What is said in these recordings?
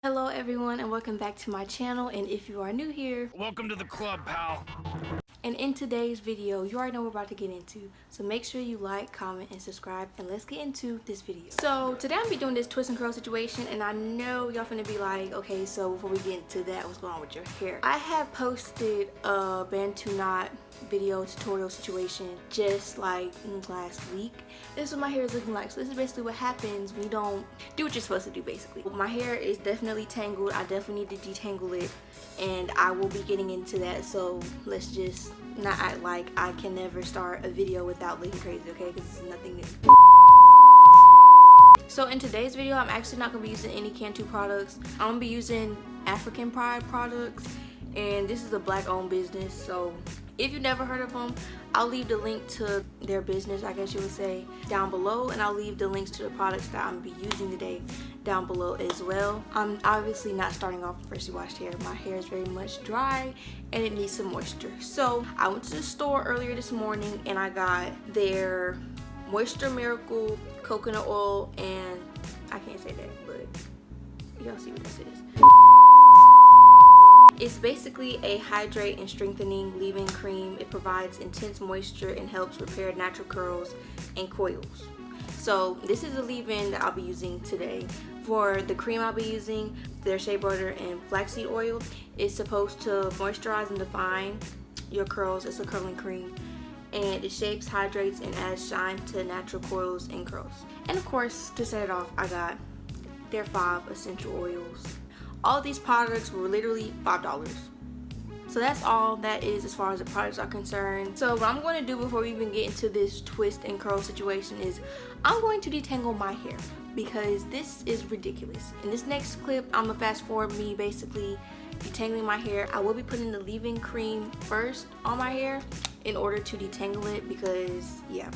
Hello everyone and welcome back to my channel, and if you are new here, welcome to the club, pal. And in today's video, you already know what we're about to get into, so make sure you like, comment, and subscribe, and let's get into this video. So today I'm gonna be doing this twist and curl situation, and I know y'all finna be like, okay, so before we get into that, what's going on with your hair? I have posted a Bantu knot video tutorial situation just like last week. This is what my hair is looking like. So this is basically what happens when you don't do what you're supposed to do, basically. My hair is definitely tangled. I definitely need to detangle it, and I will be getting into that. So let's just not act like I can never start a video without looking crazy, okay? Because it's nothing new. So in today's video, I'm actually not going to be using any Cantu products. I'm going to be using African Pride products, and this is a black owned business. So if you've never heard of them, I'll leave the link to their business, I guess you would say, down below, and I'll leave the links to the products that I'm going to be using today down below as well. I'm obviously not starting off with freshly washed hair. My hair is very much dry and it needs some moisture. So I went to the store earlier this morning and I got their Moisture Miracle coconut oil, and I can't say that, but y'all see what this is. It's basically a hydrate and strengthening leave-in cream. It provides intense moisture and helps repair natural curls and coils. So this is a leave-in that I'll be using today. For the cream I'll be using, their shea butter and flaxseed oil. It's supposed to moisturize and define your curls. It's a curling cream, and it shapes, hydrates, and adds shine to natural coils and curls. And of course, to set it off, I got their 5 essential oils. All these products were literally $5. So that's all that is as far as the products are concerned. So what I'm going to do before we even get into this twist and curl situation is I'm going to detangle my hair, because this is ridiculous. In this next clip, I'm going to fast forward me basically detangling my hair. I will be putting the leave-in cream first on my hair in order to detangle it, because yeah.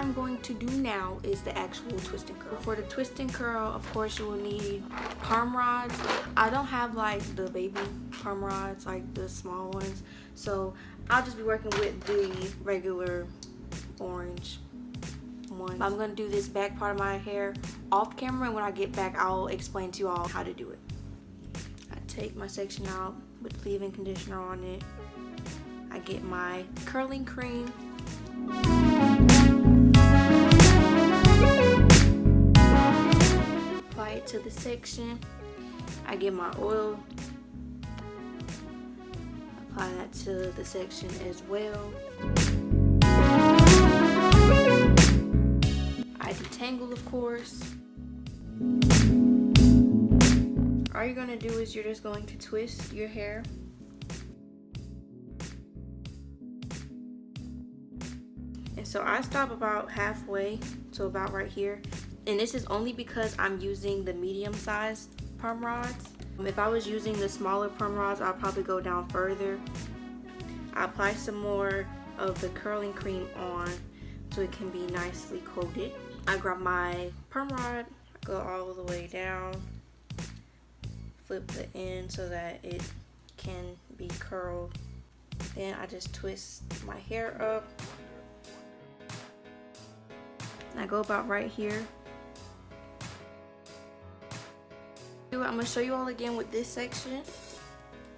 I'm going to do now is the actual twist and curl. For the twist and curl, of course, you will need perm rods. I don't have like the baby perm rods, like the small ones, so I'll just be working with the regular orange one. I'm gonna do this back part of my hair off camera, and when I get back, I'll explain to you all how to do it. I take my section out with leave-in conditioner on it. I get my curling cream. Apply it to the section. I get my oil. Apply that to the section as well. I detangle, of course. All you're gonna do is you're just going to twist your hair. And so I stop about halfway, so about right here. And this is only because I'm using the medium-sized perm rods. If I was using the smaller perm rods, I'll probably go down further. I apply some more of the curling cream on so it can be nicely coated. I grab my perm rod, go all the way down, flip the end so that it can be curled. Then I just twist my hair up. I go about right here. I'm going to show you all again with this section.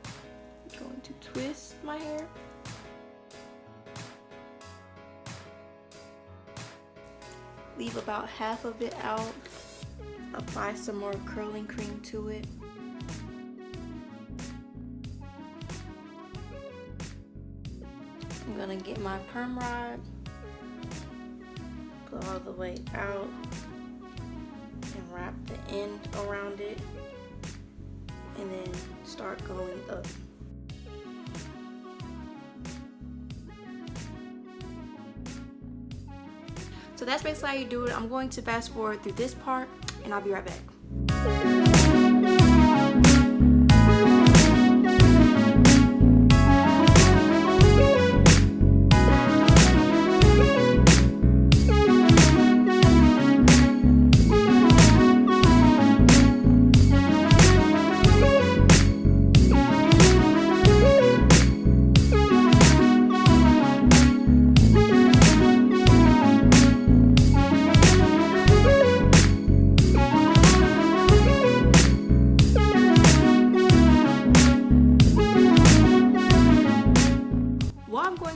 I'm going to twist my hair. Leave about half of it out. Apply some more curling cream to it. I'm going to get my perm rod. Go all the way out and wrap the end around it, and then start going up. So that's basically how you do it. I'm going to fast forward through this part, and I'll be right back.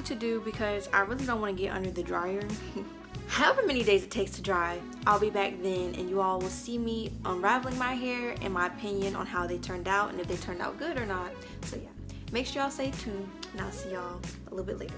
To do, because I really don't want to get under the dryer. However many days it takes to dry, I'll be back then, and you all will see me unraveling my hair and my opinion on how they turned out and if they turned out good or not. So yeah, make sure y'all stay tuned, and I'll see y'all a little bit later.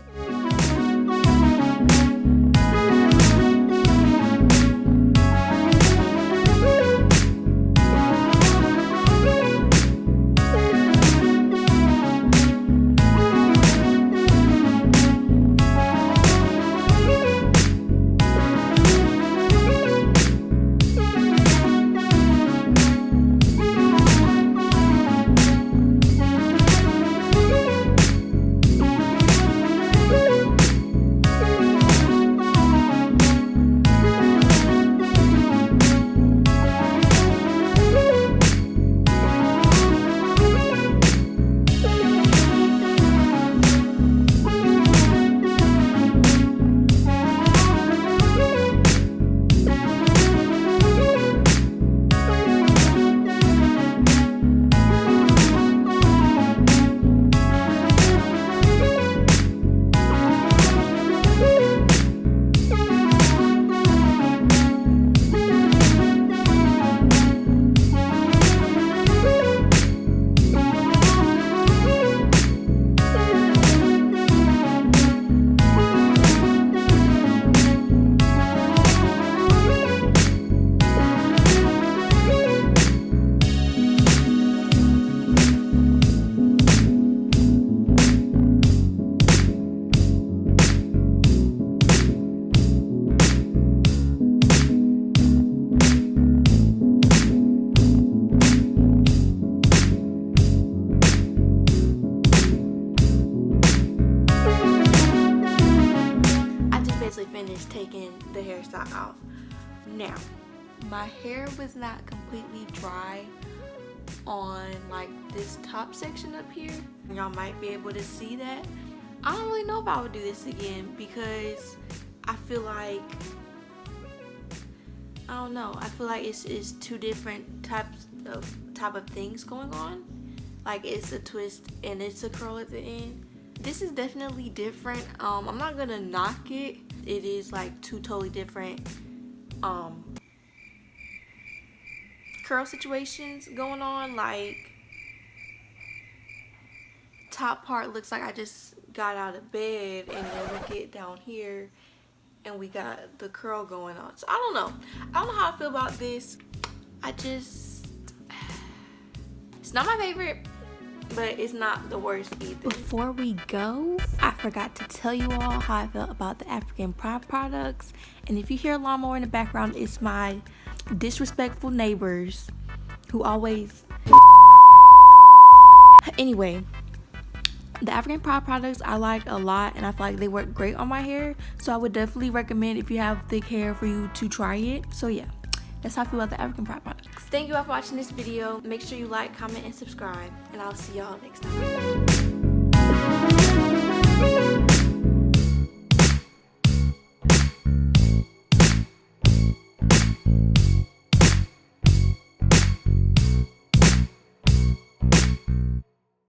Now, my hair was not completely dry on like this top section up here. Y'all might be able to see that. I don't really know if I would do this again because I feel like, I don't know, I feel like it's two different type of things going on. Like it's a twist and it's a curl at the end. This is definitely different. I'm not gonna knock it. It is like two totally different curl situations going on. Like top part looks like I just got out of bed, and then we get down here and we got the curl going on. So I don't know how I feel about this. It's not my favorite, but it's not the worst either. Before we go, I forgot to tell you all how I felt about the African Pride products. And if you hear a lawnmower in the background, it's my disrespectful neighbors who always... Anyway, the African Pride products I like a lot, and I feel like they work great on my hair. So I would definitely recommend, if you have thick hair, for you to try it. So yeah, that's how I feel about the African Pride products. Thank you all for watching this video. Make sure you like, comment, and subscribe, and I'll see y'all next time.